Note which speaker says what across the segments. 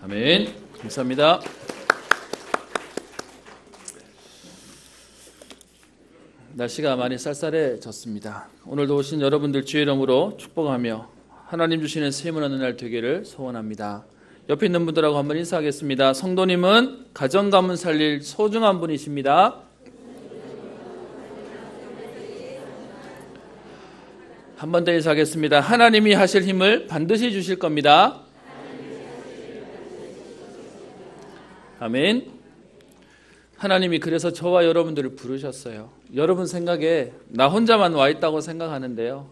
Speaker 1: 아멘. 감사합니다. 날씨가 많이 쌀쌀해졌습니다. 오늘도 오신 여러분들 주의 이름으로 축복하며 하나님 주시는 샘을 얻는 날 되기를 소원합니다. 옆에 있는 분들하고 한번 인사하겠습니다. 성도님은 가정 가문 살릴 소중한 분이십니다. 한 번 더 인사하겠습니다. 하나님이 하실 힘을 반드시 주실 겁니다. 아멘. 하나님이 그래서 저와 여러분들을 부르셨어요. 여러분 생각에 나 혼자만 와 있다고 생각하는데요,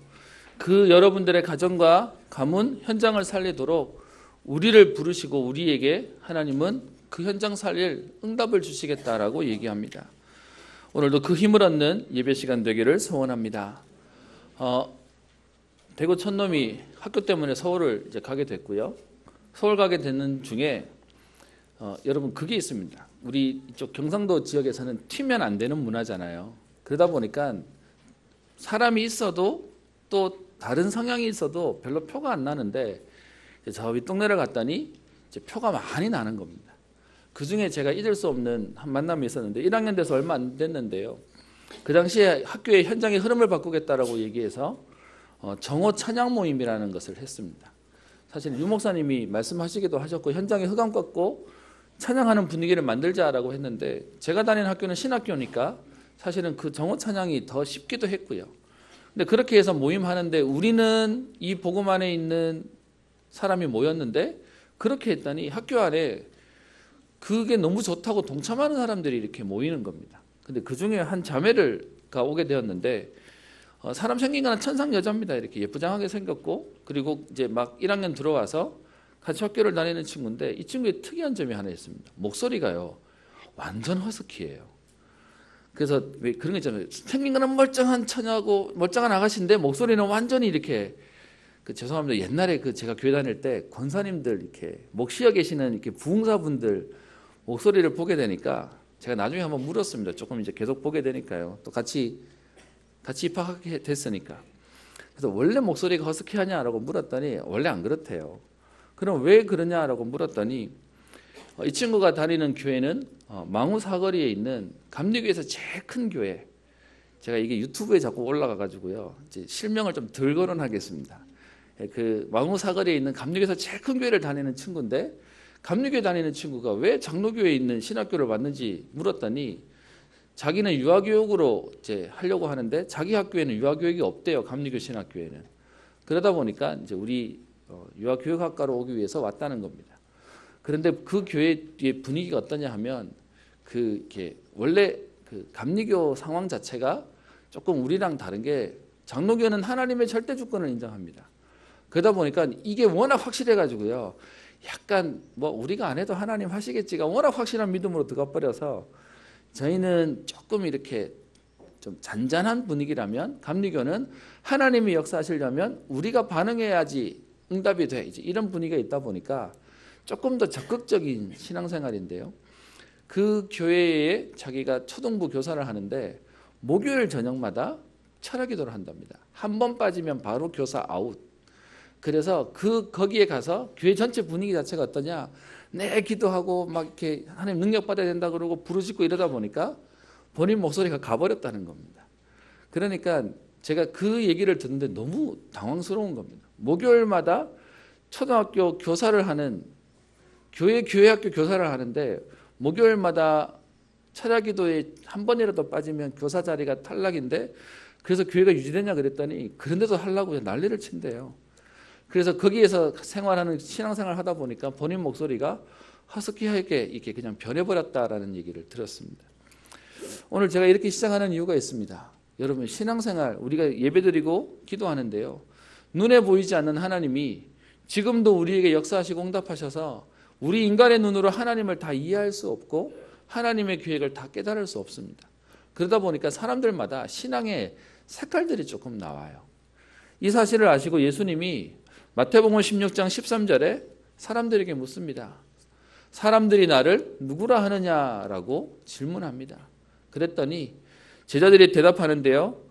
Speaker 1: 그 여러분들의 가정과 가문 현장을 살리도록 우리를 부르시고 우리에게 하나님은 그 현장 살릴 응답을 주시겠다라고 얘기합니다. 오늘도 그 힘을 얻는 예배 시간 되기를 소원합니다. 대구 촌놈이 학교 때문에 서울을 이제 가게 됐고요. 서울 가게 되는 중에 여러분 그게 있습니다. 우리 이쪽 경상도 지역에서는 튀면 안 되는 문화잖아요. 그러다 보니까 사람이 있어도 또 다른 성향이 있어도 별로 표가 안 나는데, 저 윗동네를 갔더니 이제 표가 많이 나는 겁니다. 그 중에 제가 잊을 수 없는 한 만남이 있었는데 1학년 돼서 얼마 안 됐는데요, 그 당시에 학교의 현장의 흐름을 바꾸겠다라고 얘기해서 정오 찬양 모임이라는 것을 했습니다. 사실 유 목사님이 말씀하시기도 하셨고 현장에 흑암 꺾고 찬양하는 분위기를 만들자라고 했는데, 제가 다니는 학교는 신학교니까 사실은 그 정오 찬양이 더 쉽기도 했고요. 근데 그렇게 해서 모임하는데 우리는 이 복음 안에 있는 사람이 모였는데, 그렇게 했더니 학교 안에 그게 너무 좋다고 동참하는 사람들이 이렇게 모이는 겁니다. 근데 그 중에 한 자매가 오게 되었는데, 사람 생긴 거는 천상 여자입니다. 이렇게 예쁘장하게 생겼고, 그리고 이제 막 1학년 들어와서 같이 학교를 다니는 친구인데, 이 친구의 특이한 점이 하나 있습니다. 목소리가요 완전 허스키예요. 그래서 왜 그런 거 있잖아요. 생긴 거는 멀쩡한 처녀고 멀쩡한 아가씨인데 목소리는 완전히 이렇게, 죄송합니다. 옛날에 제가 교회 다닐 때 권사님들 이렇게 목시어 계시는 이렇게 부흥사분들 목소리를 보게 되니까 제가 나중에 한번 물었습니다. 조금 이제 계속 보게 되니까요. 또 같이 입학하게 됐으니까. 그래서 원래 목소리가 허스키하냐라고 물었더니 원래 안 그렇대요. 그럼 왜 그러냐라고 물었더니 이 친구가 다니는 교회는 망우 사거리에 있는 감리교에서 제일 큰 교회. 제가 이게 유튜브에 자꾸 올라가 가지고요, 이제 실명을 좀 덜 거론하겠습니다. 그 망우 사거리에 있는 감리교에서 제일 큰 교회를 다니는 친구인데, 감리교에 다니는 친구가 왜 장로교에 있는 신학교를 왔는지 물었더니 자기는 유아교육으로 이제 하려고 하는데 자기 학교에는 유아교육이 없대요. 감리교 신학교에는. 그러다 보니까 이제 우리 유아교육학과로 오기 위해서 왔다는 겁니다. 그런데 그 교회의 분위기가 어떠냐 하면 이렇게 원래 그 감리교 상황 자체가 조금 우리랑 다른 게 장로교는 하나님의 절대 주권을 인정합니다. 그러다 보니까 이게 워낙 확실해 가지고요. 약간 뭐 우리가 안 해도 하나님 하시겠지가 워낙 확실한 믿음으로 들어가 버려서 저희는 조금 이렇게 좀 잔잔한 분위기라면 감리교는 하나님이 역사하시려면 우리가 반응해야지 응답이 돼. 이제 이런 분위기가 있다 보니까 조금 더 적극적인 신앙생활인데요. 그 교회에 자기가 초등부 교사를 하는데 목요일 저녁마다 철학기도를 한답니다. 한 번 빠지면 바로 교사 아웃. 그래서 거기에 가서 교회 전체 분위기 자체가 어떠냐? 내 기도하고 막 이렇게 하나님 능력 받아야 된다 그러고 부르짖고 이러다 보니까 본인 목소리가 가버렸다는 겁니다. 그러니까 제가 그 얘기를 듣는데 너무 당황스러운 겁니다. 목요일마다 초등학교 교사를 하는 교회학교 교사를 하는데 목요일마다 철야기도에 한 번이라도 빠지면 교사 자리가 탈락인데 그래서 교회가 유지되냐 그랬더니 그런데도 하려고 난리를 친대요. 그래서 거기에서 생활하는 신앙생활 하다 보니까 본인 목소리가 허스키하게 이렇게 그냥 변해버렸다라는 얘기를 들었습니다. 오늘 제가 이렇게 시작하는 이유가 있습니다. 여러분 신앙생활 우리가 예배드리고 기도하는데요. 눈에 보이지 않는 하나님이 지금도 우리에게 역사하시고 응답하셔서 우리 인간의 눈으로 하나님을 다 이해할 수 없고 하나님의 계획을 다 깨달을 수 없습니다. 그러다 보니까 사람들마다 신앙의 색깔들이 조금 나와요. 이 사실을 아시고 예수님이 마태복음 16장 13절에 사람들에게 묻습니다. 사람들이 나를 누구라 하느냐라고 질문합니다. 그랬더니 제자들이 대답하는데요.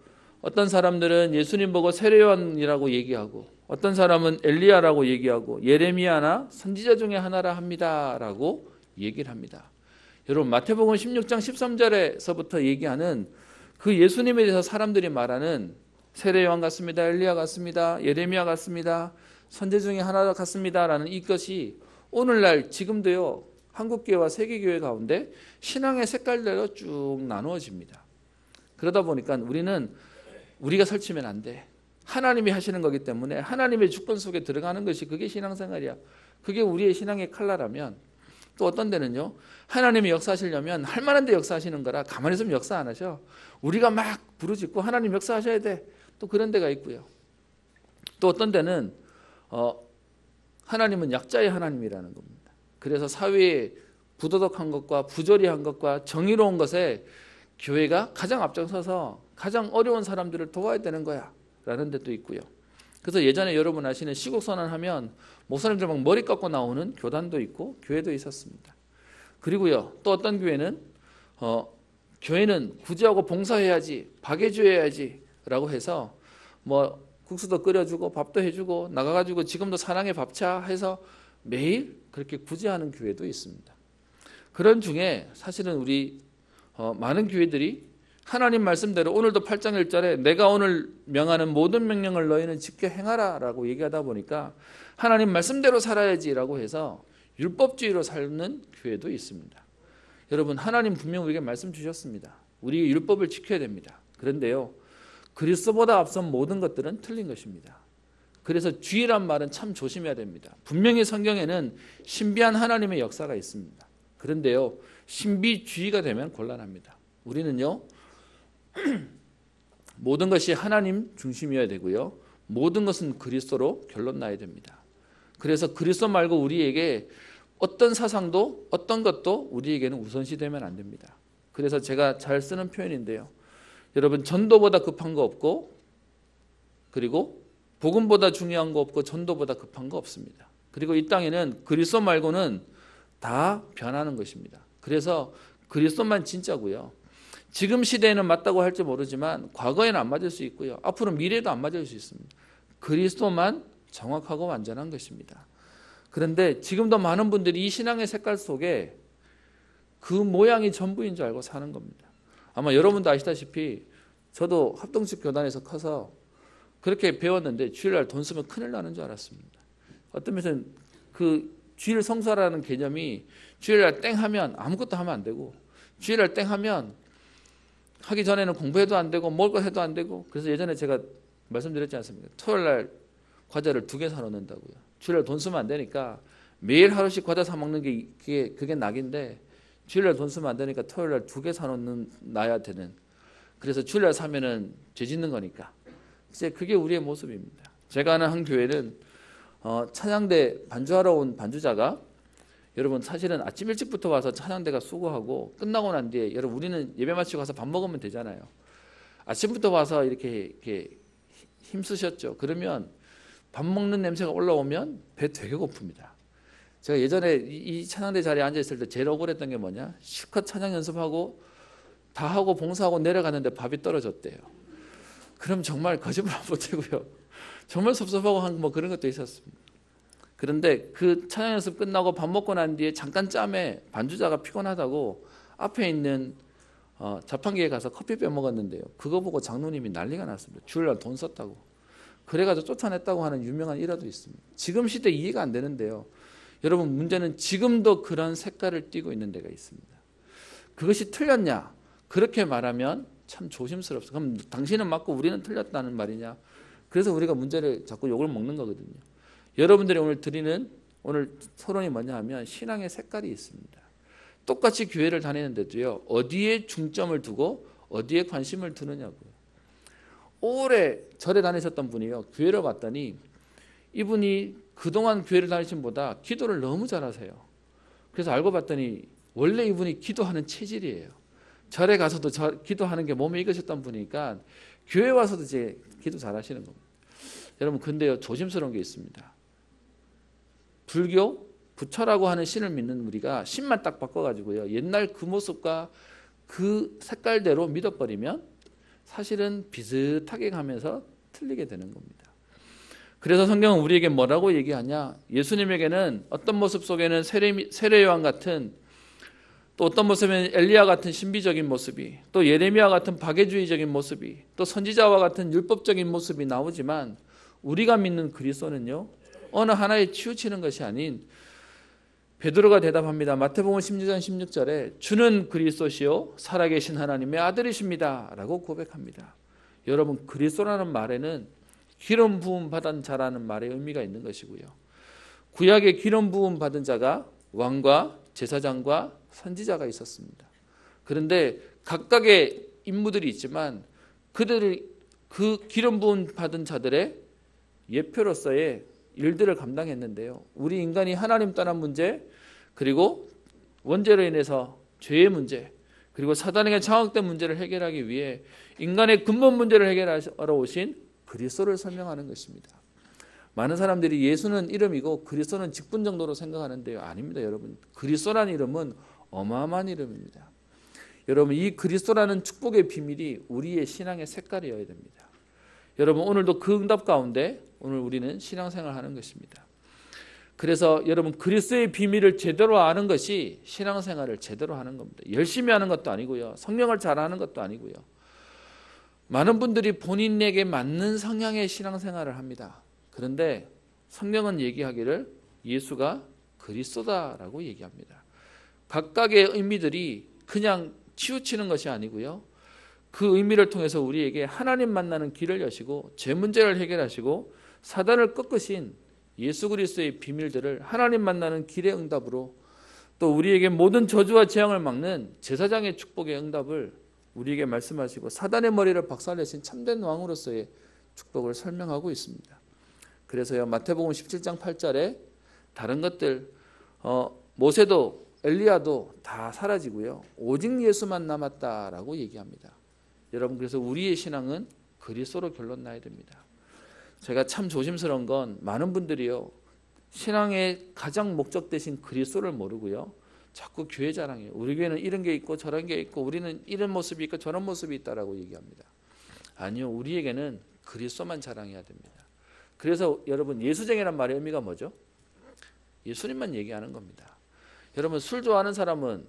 Speaker 1: 어떤 사람들은 예수님 보고 세례요한이라고 얘기하고 어떤 사람은 엘리야라고 얘기하고 예레미야나 선지자 중에 하나라 합니다라고 얘기를 합니다. 여러분 마태복음 16장 13절에서부터 얘기하는 그 예수님에 대해서 사람들이 말하는 세례요한 같습니다. 엘리야 같습니다. 예레미야 같습니다. 선지 중에 하나 같습니다라는 이것이 오늘날 지금도요. 한국교회와 세계교회 가운데 신앙의 색깔대로 쭉 나누어집니다. 그러다 보니까 우리가 설치면 안 돼. 하나님이 하시는 거기 때문에 하나님의 주권 속에 들어가는 것이 그게 신앙생활이야. 그게 우리의 신앙의 칼라라면 또 어떤 데는요. 하나님이 역사하시려면 할 만한 데 역사하시는 거라 가만히 있으면 역사 안 하셔. 우리가 막 부르짖고 하나님 역사하셔야 돼. 또 그런 데가 있고요. 또 어떤 데는 하나님은 약자의 하나님이라는 겁니다. 그래서 사회에 부도덕한 것과 부조리한 것과 정의로운 것에 교회가 가장 앞장서서 가장 어려운 사람들을 도와야 되는 거야 라는 데도 있고요. 그래서 예전에 여러분 아시는 시국선언하면 목사님들 막 머리 깎고 나오는 교단도 있고 교회도 있었습니다. 그리고요 또 어떤 교회는 교회는 구제하고 봉사해야지 박애주해야지 라고 해서 뭐 국수도 끓여주고 밥도 해주고 나가가지고 지금도 사랑의 밥차 해서 매일 그렇게 구제하는 교회도 있습니다. 그런 중에 사실은 우리 많은 교회들이 하나님 말씀대로 오늘도 8장 1절에 내가 오늘 명하는 모든 명령을 너희는 지켜 행하라 라고 얘기하다 보니까 하나님 말씀대로 살아야지라고 해서 율법주의로 살는 교회도 있습니다. 여러분 하나님 분명 우리에게 말씀 주셨습니다. 우리 율법을 지켜야 됩니다. 그런데요 그리스도보다 앞선 모든 것들은 틀린 것입니다. 그래서 주의란 말은 참 조심해야 됩니다. 분명히 성경에는 신비한 하나님의 역사가 있습니다. 그런데요 신비주의가 되면 곤란합니다. 우리는요 모든 것이 하나님 중심이어야 되고요. 모든 것은 그리스도로 결론 나야 됩니다. 그래서 그리스도 말고 우리에게 어떤 사상도 어떤 것도 우리에게는 우선시되면 안 됩니다. 그래서 제가 잘 쓰는 표현인데요. 여러분 전도보다 급한 거 없고 그리고 복음보다 중요한 거 없고 전도보다 급한 거 없습니다. 그리고 이 땅에는 그리스도 말고는 다 변하는 것입니다. 그래서 그리스도만 진짜고요. 지금 시대에는 맞다고 할지 모르지만 과거에는 안 맞을 수 있고요. 앞으로 미래에도 안 맞을 수 있습니다. 그리스도만 정확하고 완전한 것입니다. 그런데 지금도 많은 분들이 이 신앙의 색깔 속에 그 모양이 전부인 줄 알고 사는 겁니다. 아마 여러분도 아시다시피 저도 합동식 교단에서 커서 그렇게 배웠는데 주일날 돈 쓰면 큰일 나는 줄 알았습니다. 어떤 면에서는 그 주일 성수라는 개념이 주일날 땡 하면 아무것도 하면 안 되고 주일날 땡 하면 하기 전에는 공부해도 안 되고 먹을 거 해도 안 되고 그래서 예전에 제가 말씀드렸지 않습니까? 토요일날 과자를 2개 사놓는다고요. 주일날 돈 쓰면 안 되니까 매일 하루씩 과자 사 먹는 게 그게 낙인데 주일날 돈 쓰면 안 되니까 토요일날 2개 사놓는 놔야 되는. 그래서 주일날 사면은 죄 짓는 거니까. 이제 그게 우리의 모습입니다. 제가 아는 한 교회는 찬양대 반주하러 온 반주자가 여러분 사실은 아침 일찍부터 와서 찬양대가 수고하고 끝나고 난 뒤에 여러분 우리는 예배 마치고 가서 밥 먹으면 되잖아요. 아침부터 와서 이렇게 힘쓰셨죠. 그러면 밥 먹는 냄새가 올라오면 배 되게 고픕니다. 제가 예전에 이 찬양대 자리에 앉아있을 때 제일 억울했던 게 뭐냐, 실컷 찬양 연습하고 다 하고 봉사하고 내려가는데 밥이 떨어졌대요. 그럼 정말 거짓말 안 보태고요, 정말 섭섭하고 한 뭐 그런 것도 있었습니다. 그런데 그 찬양 연습 끝나고 밥 먹고 난 뒤에 잠깐 짬에 반주자가 피곤하다고 앞에 있는 자판기에 가서 커피 빼먹었는데요, 그거 보고 장로님이 난리가 났습니다. 주일날 돈 썼다고. 그래가지고 쫓아냈다고 하는 유명한 일화도 있습니다. 지금 시대 이해가 안 되는데요, 여러분 문제는 지금도 그런 색깔을 띠고 있는 데가 있습니다. 그것이 틀렸냐? 그렇게 말하면 참 조심스럽습니다. 그럼 당신은 맞고 우리는 틀렸다는 말이냐? 그래서 우리가 문제를 자꾸 욕을 먹는 거거든요. 여러분들이 오늘 토론이 뭐냐 하면 신앙의 색깔이 있습니다. 똑같이 교회를 다니는데도요, 어디에 중점을 두고 어디에 관심을 두느냐고요. 오래 절에 다니셨던 분이요, 교회를 봤더니 이분이 그동안 교회를 다니신 보다 기도를 너무 잘하세요. 그래서 알고 봤더니 원래 이분이 기도하는 체질이에요. 절에 가서도 기도하는 게 몸에 익으셨던 분이니까 교회 와서도 이제 기도 잘하시는 겁니다. 여러분 근데요, 조심스러운 게 있습니다. 불교 부처라고 하는 신을 믿는 우리가 신만 딱 바꿔가지고요, 옛날 그 모습과 그 색깔대로 믿어버리면 사실은 비슷하게 가면서 틀리게 되는 겁니다. 그래서 성경은 우리에게 뭐라고 얘기하냐, 예수님에게는 어떤 모습 속에는 세례요한 같은, 또 어떤 모습에는 엘리야 같은 신비적인 모습이, 또 예레미야 같은 박애주의적인 모습이, 또 선지자와 같은 율법적인 모습이 나오지만 우리가 믿는 그리스도는요, 어느 하나에 치우치는 것이 아닌, 베드로가 대답합니다. 마태복음 16장 16절에 주는 그리스도시요 살아계신 하나님의 아들이십니다 라고 고백합니다. 여러분 그리스도라는 말에는 기름 부음 받은 자라는 말의 의미가 있는 것이고요, 구약에 기름 부음 받은 자가 왕과 제사장과 선지자가 있었습니다. 그런데 각각의 임무들이 있지만 그들을 그 기름 부음 받은 자들의 예표로서의 일들을 감당했는데요, 우리 인간이 하나님 떠난 문제, 그리고 원죄로 인해서 죄의 문제, 그리고 사단에게 장악된 문제를 해결하기 위해 인간의 근본 문제를 해결하러 오신 그리스도를 설명하는 것입니다. 많은 사람들이 예수는 이름이고 그리스도는 직분 정도로 생각하는데요, 아닙니다. 여러분 그리스도라는 이름은 어마어마한 이름입니다. 여러분 이 그리스도라는 축복의 비밀이 우리의 신앙의 색깔이어야 됩니다. 여러분 오늘도 그 응답 가운데 오늘 우리는 신앙생활을 하는 것입니다. 그래서 여러분 그리스도의 비밀을 제대로 아는 것이 신앙생활을 제대로 하는 겁니다. 열심히 하는 것도 아니고요, 성경을 잘 아는 것도 아니고요. 많은 분들이 본인에게 맞는 성향의 신앙생활을 합니다. 그런데 성경은 얘기하기를 예수가 그리스도다라고 얘기합니다. 각각의 의미들이 그냥 치우치는 것이 아니고요, 그 의미를 통해서 우리에게 하나님 만나는 길을 여시고 죄 문제를 해결하시고 사단을 꺾으신 예수 그리스도의 비밀들을 하나님 만나는 길의 응답으로, 또 우리에게 모든 저주와 재앙을 막는 제사장의 축복의 응답을 우리에게 말씀하시고 사단의 머리를 박살내신 참된 왕으로서의 축복을 설명하고 있습니다. 그래서요 마태복음 17장 8절에 다른 것들 모세도 엘리야도 다 사라지고요, 오직 예수만 남았다라고 얘기합니다. 여러분 그래서 우리의 신앙은 그리스도로 결론 나야 됩니다. 제가 참 조심스러운 건 많은 분들이요, 신앙의 가장 목적 되신 그리스도를 모르고요, 자꾸 교회 자랑해요. 우리 교회는 이런 게 있고 저런 게 있고 우리는 이런 모습이 있고 저런 모습이 있다라고 얘기합니다. 아니요, 우리에게는 그리스도만 자랑해야 됩니다. 그래서 여러분 예수쟁이란 말의 의미가 뭐죠? 예수님만 얘기하는 겁니다. 여러분 술 좋아하는 사람은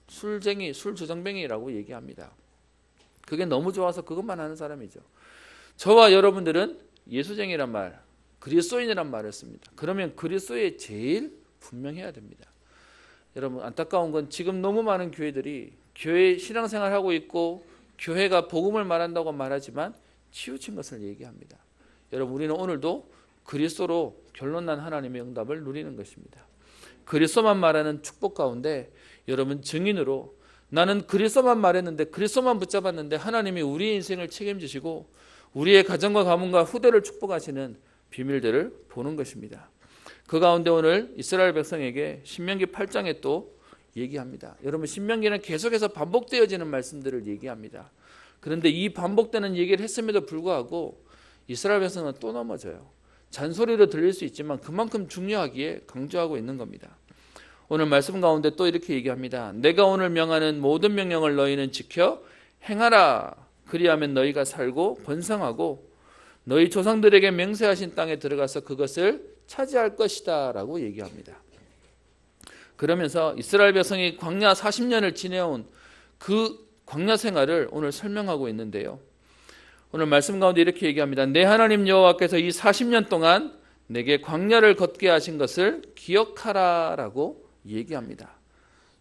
Speaker 1: 술쟁이, 술주정뱅이라고 얘기합니다. 그게 너무 좋아서 그것만 하는 사람이죠. 저와 여러분들은 예수쟁이란 말, 그리스도인이란 말을 씁니다. 그러면 그리스도에 제일 분명해야 됩니다. 여러분 안타까운 건 지금 너무 많은 교회들이 교회 신앙생활하고 있고 교회가 복음을 말한다고 말하지만 치우친 것을 얘기합니다. 여러분 우리는 오늘도 그리스도로 결론난 하나님의 응답을 누리는 것입니다. 그리스도만 말하는 축복 가운데 여러분 증인으로 나는 그리스도만 말했는데 그리스도만 붙잡았는데 하나님이 우리의 인생을 책임지시고 우리의 가정과 가문과 후대를 축복하시는 비밀들을 보는 것입니다. 그 가운데 오늘 이스라엘 백성에게 신명기 8장에 또 얘기합니다. 여러분 신명기는 계속해서 반복되어지는 말씀들을 얘기합니다. 그런데 이 반복되는 얘기를 했음에도 불구하고 이스라엘 백성은 또 넘어져요. 잔소리로 들릴 수 있지만 그만큼 중요하기에 강조하고 있는 겁니다. 오늘 말씀 가운데 또 이렇게 얘기합니다. 내가 오늘 명하는 모든 명령을 너희는 지켜 행하라. 그리하면 너희가 살고 번성하고 너희 조상들에게 맹세하신 땅에 들어가서 그것을 차지할 것이다 라고 얘기합니다. 그러면서 이스라엘 백성이 광야 40년을 지내온 그 광야 생활을 오늘 설명하고 있는데요. 오늘 말씀 가운데 이렇게 얘기합니다. 내 하나님 여호와께서 이 40년 동안 내게 광야를 걷게 하신 것을 기억하라 라고 얘기합니다.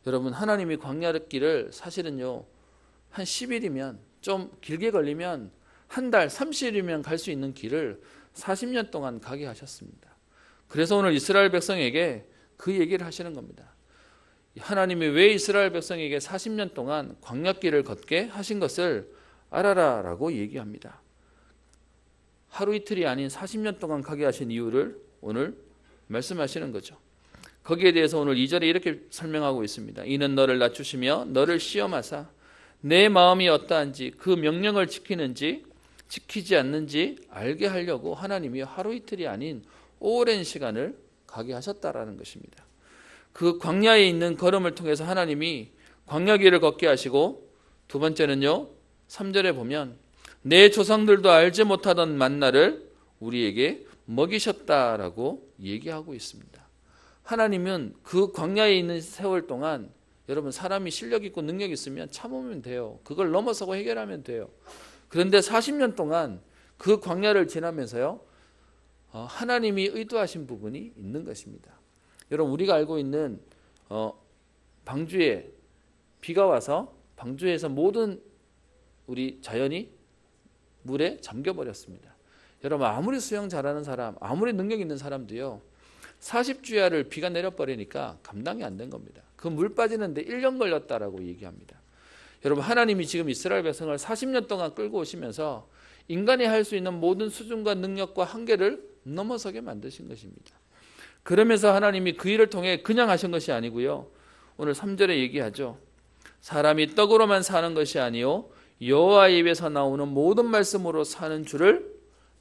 Speaker 1: 여러분 하나님이 광야길을 사실은요 한 10일이면 좀 길게 걸리면 한 달 30일이면 갈 수 있는 길을 40년 동안 가게 하셨습니다. 그래서 오늘 이스라엘 백성에게 그 얘기를 하시는 겁니다. 하나님이 왜 이스라엘 백성에게 40년 동안 광야길을 걷게 하신 것을 알아라 라고 얘기합니다. 하루 이틀이 아닌 40년 동안 가게 하신 이유를 오늘 말씀하시는 거죠. 거기에 대해서 오늘 2절에 이렇게 설명하고 있습니다. 이는 너를 낮추시며 너를 시험하사 내 마음이 어떠한지 그 명령을 지키는지 지키지 않는지 알게 하려고 하나님이 하루 이틀이 아닌 오랜 시간을 가게 하셨다라는 것입니다. 그 광야에 있는 걸음을 통해서 하나님이 광야길을 걷게 하시고 두 번째는요 3절에 보면 내 조상들도 알지 못하던 만나를 우리에게 먹이셨다라고 얘기하고 있습니다. 하나님은 그 광야에 있는 세월 동안 여러분 사람이 실력 있고 능력 있으면 참으면 돼요. 그걸 넘어서고 해결하면 돼요. 그런데 40년 동안 그 광야를 지나면서요 하나님이 의도하신 부분이 있는 것입니다. 여러분 우리가 알고 있는 방주에 비가 와서 방주에서 모든 우리 자연이 물에 잠겨버렸습니다. 여러분 아무리 수영 잘하는 사람 아무리 능력 있는 사람도요 40주야를 비가 내려버리니까 감당이 안 된 겁니다. 그 물 빠지는데 1년 걸렸다라고 얘기합니다. 여러분 하나님이 지금 이스라엘 백성을 40년 동안 끌고 오시면서 인간이 할 수 있는 모든 수준과 능력과 한계를 넘어서게 만드신 것입니다. 그러면서 하나님이 그 일을 통해 그냥 하신 것이 아니고요. 오늘 3절에 얘기하죠. 사람이 떡으로만 사는 것이 아니요 여호와의 입에서 나오는 모든 말씀으로 사는 줄을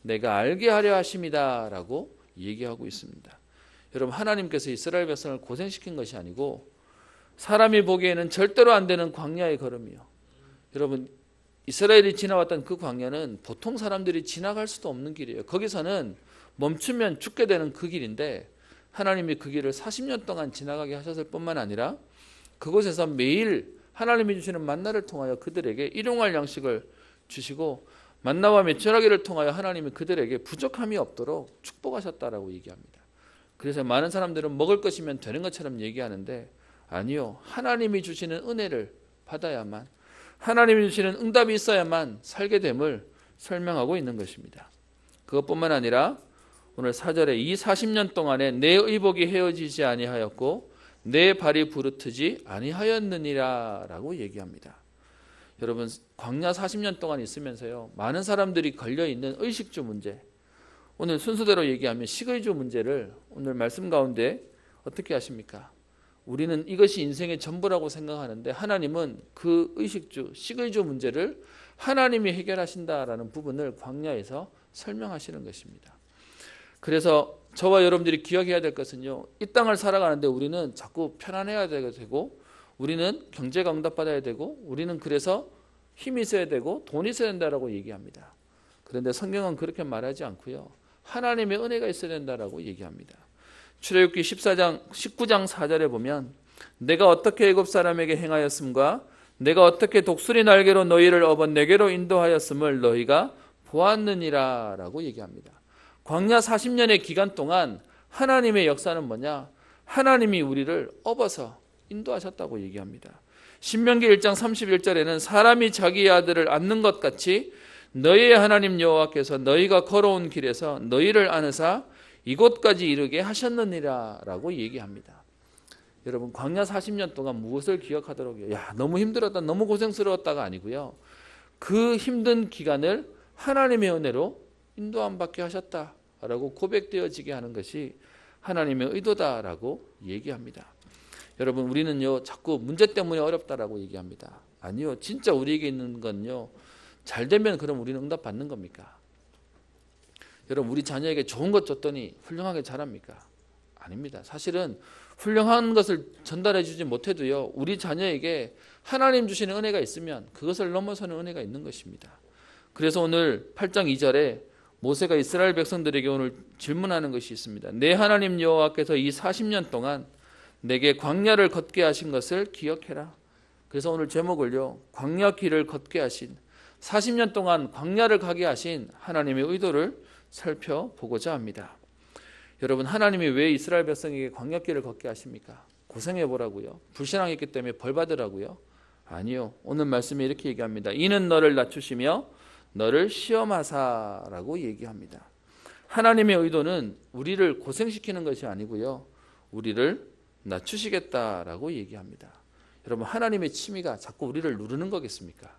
Speaker 1: 내가 알게 하려 하심이다 라고 얘기하고 있습니다. 여러분 하나님께서 이스라엘 백성을 고생시킨 것이 아니고 사람이 보기에는 절대로 안 되는 광야의 걸음이요. 여러분 이스라엘이 지나왔던 그 광야는 보통 사람들이 지나갈 수도 없는 길이에요. 거기서는 멈추면 죽게 되는 그 길인데 하나님이 그 길을 40년 동안 지나가게 하셨을 뿐만 아니라 그곳에서 매일 하나님이 주시는 만나를 통하여 그들에게 일용할 양식을 주시고 만나와 메추라기를 통하여 하나님이 그들에게 부족함이 없도록 축복하셨다라고 얘기합니다. 그래서 많은 사람들은 먹을 것이면 되는 것처럼 얘기하는데 아니요. 하나님이 주시는 은혜를 받아야만 하나님이 주시는 응답이 있어야만 살게 됨을 설명하고 있는 것입니다. 그것뿐만 아니라 오늘 4절에 이 40년 동안에 내 의복이 헤어지지 아니하였고 내 발이 부르트지 아니하였느니라 라고 얘기합니다. 여러분 광야 40년 동안 있으면서요 많은 사람들이 걸려있는 의식주 문제 오늘 순서대로 얘기하면 식의주 문제를 오늘 말씀 가운데 어떻게 하십니까? 우리는 이것이 인생의 전부라고 생각하는데 하나님은 그 의식주, 식의주 문제를 하나님이 해결하신다라는 부분을 광야에서 설명하시는 것입니다. 그래서 저와 여러분들이 기억해야 될 것은요. 이 땅을 살아가는데 우리는 자꾸 편안해야 되고 우리는 경제가 응답받아야 되고 우리는 그래서 힘이 있어야 되고 돈이 있어야 된다라고 얘기합니다. 그런데 성경은 그렇게 말하지 않고요. 하나님의 은혜가 있어야 된다라고 얘기합니다. 출애굽기 19장 4절에 보면 내가 어떻게 애굽 사람에게 행하였음과 내가 어떻게 독수리 날개로 너희를 업어 내게로 인도하였음을 너희가 보았느니라 라고 얘기합니다. 광야 40년의 기간 동안 하나님의 역사는 뭐냐? 하나님이 우리를 업어서 인도하셨다고 얘기합니다. 신명기 1장 31절에는 사람이 자기의 아들을 안는 것 같이 너희의 하나님 여호와께서 너희가 걸어온 길에서 너희를 안으사 이곳까지 이르게 하셨느니라 라고 얘기합니다. 여러분, 광야 40년 동안 무엇을 기억하도록요? 야, 너무 힘들었다, 너무 고생스러웠다가 아니고요. 그 힘든 기간을 하나님의 은혜로 인도함 받게 하셨다라고 고백되어지게 하는 것이 하나님의 의도다라고 얘기합니다. 여러분, 우리는요 자꾸 문제 때문에 어렵다라고 얘기합니다. 아니요, 진짜 우리에게 있는 건요, 잘 되면 그럼 우리는 응답 받는 겁니까? 여러분, 우리 자녀에게 좋은 것 줬더니 훌륭하게 자랍니까? 아닙니다. 사실은 훌륭한 것을 전달해 주지 못해도요, 우리 자녀에게 하나님 주시는 은혜가 있으면 그것을 넘어서는 은혜가 있는 것입니다. 그래서 오늘 8장 2절에 모세가 이스라엘 백성들에게 오늘 질문하는 것이 있습니다. 내 하나님 여호와께서 이 40년 동안 내게 광야를 걷게 하신 것을 기억해라. 그래서 오늘 제목을요, 광야 길을 걷게 하신, 40년 동안 광야를 가게 하신 하나님의 의도를 살펴보고자 합니다. 여러분, 하나님이 왜 이스라엘 백성에게 광야길을 걷게 하십니까? 고생해 보라고요? 불신앙했기 때문에 벌 받으라고요? 아니요. 오늘 말씀에 이렇게 얘기합니다. 이는 너를 낮추시며 너를 시험하사라고 얘기합니다. 하나님의 의도는 우리를 고생시키는 것이 아니고요, 우리를 낮추시겠다라고 얘기합니다. 여러분, 하나님의 취미가 자꾸 우리를 누르는 거겠습니까?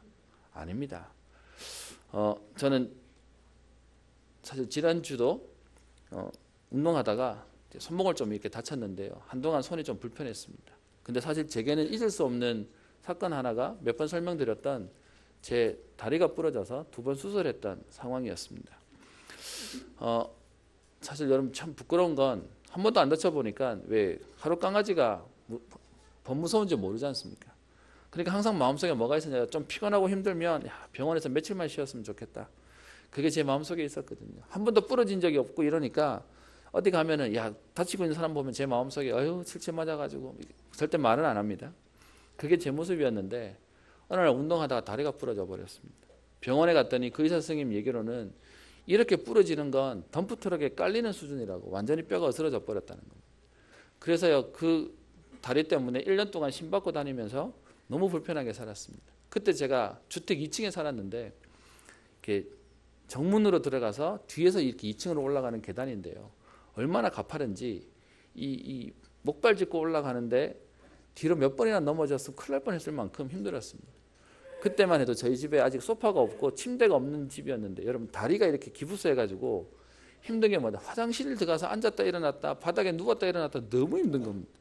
Speaker 1: 아닙니다. 저는 사실 지난주도 운동하다가 손목을 좀 이렇게 다쳤는데요, 한동안 손이 좀 불편했습니다. 근데 사실 제게는 잊을 수 없는 사건 하나가 몇 번 설명드렸던 제 다리가 부러져서 2번 수술했던 상황이었습니다. 사실 여러분, 참 부끄러운 건 한 번도 안 다쳐보니까 왜 하루 강아지가 더 무서운지 모르지 않습니까? 그러니까 항상 마음속에 뭐가 있었냐, 좀 피곤하고 힘들면 야, 병원에서 며칠만 쉬었으면 좋겠다. 그게 제 마음속에 있었거든요. 한 번도 부러진 적이 없고 이러니까 어디 가면은 야, 다치고 있는 사람 보면 제 마음속에 어휴, 칠칠 맞아가지고 절대 말은 안 합니다. 그게 제 모습이었는데 어느 날 운동하다가 다리가 부러져 버렸습니다. 병원에 갔더니 그 의사 선생님 얘기로는 이렇게 부러지는 건 덤프트럭에 깔리는 수준이라고, 완전히 뼈가 으스러져 버렸다는 겁니다. 그래서요, 그 다리 때문에 1년 동안 심 받고 다니면서 너무 불편하게 살았습니다. 그때 제가 주택 2층에 살았는데 이렇게 정문으로 들어가서 뒤에서 이렇게 2층으로 올라가는 계단인데요, 얼마나 가파른지 이 목발 짚고 올라가는데 뒤로 몇 번이나 넘어졌으면 큰일 날 뻔했을 만큼 힘들었습니다. 그때만 해도 저희 집에 아직 소파가 없고 침대가 없는 집이었는데, 여러분, 다리가 이렇게 기부스해가지고 힘든 게 뭐냐, 화장실 들어가서 앉았다 일어났다, 바닥에 누웠다 일어났다, 너무 힘든 겁니다.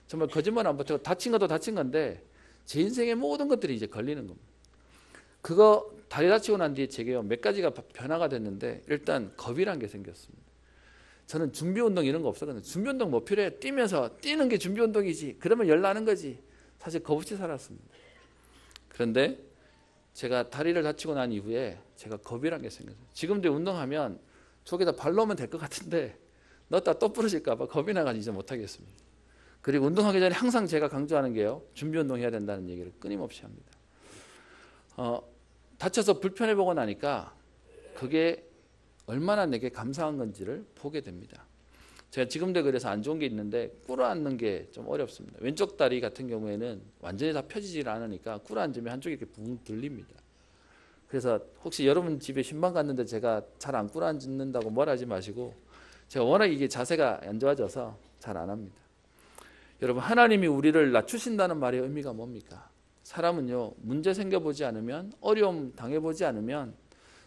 Speaker 1: 정말 거짓말 안 버티고 다친 것도 다친 건데 제 인생의 모든 것들이 이제 걸리는 겁니다. 그거 다리 다치고 난 뒤에 제게요, 몇 가지가 변화가 됐는데, 일단 겁이란 게 생겼습니다. 저는 준비운동 이런 거 없었거든요. 준비운동 뭐 필요해? 뛰면서 뛰는 게 준비운동이지. 그러면 열 나는 거지. 사실 겁 없이 살았습니다. 그런데 제가 다리를 다치고 난 이후에 제가 겁이란 게 생겼어요. 지금도 운동하면 저기다 발 넣으면 될 것 같은데 넣었다 또 부러질까 봐 겁이 나가지고 이제 못하겠습니다. 그리고 운동하기 전에 항상 제가 강조하는 게요, 준비운동 해야 된다는 얘기를 끊임없이 합니다. 다쳐서 불편해 보고 나니까 그게 얼마나 내게 감사한 건지를 보게 됩니다. 제가 지금도 그래서 안 좋은 게 있는데 꿇어앉는 게 좀 어렵습니다. 왼쪽 다리 같은 경우에는 완전히 다 펴지질 않으니까 꿇어앉으면 한쪽이 이렇게 붕 들립니다. 그래서 혹시 여러분 집에 신방 갔는데 제가 잘 안 꿇어앉는다고 뭐라 하지 마시고, 제가 워낙 이게 자세가 안 좋아져서 잘 안 합니다. 여러분, 하나님이 우리를 낮추신다는 말의 의미가 뭡니까? 사람은요, 문제 생겨보지 않으면, 어려움 당해보지 않으면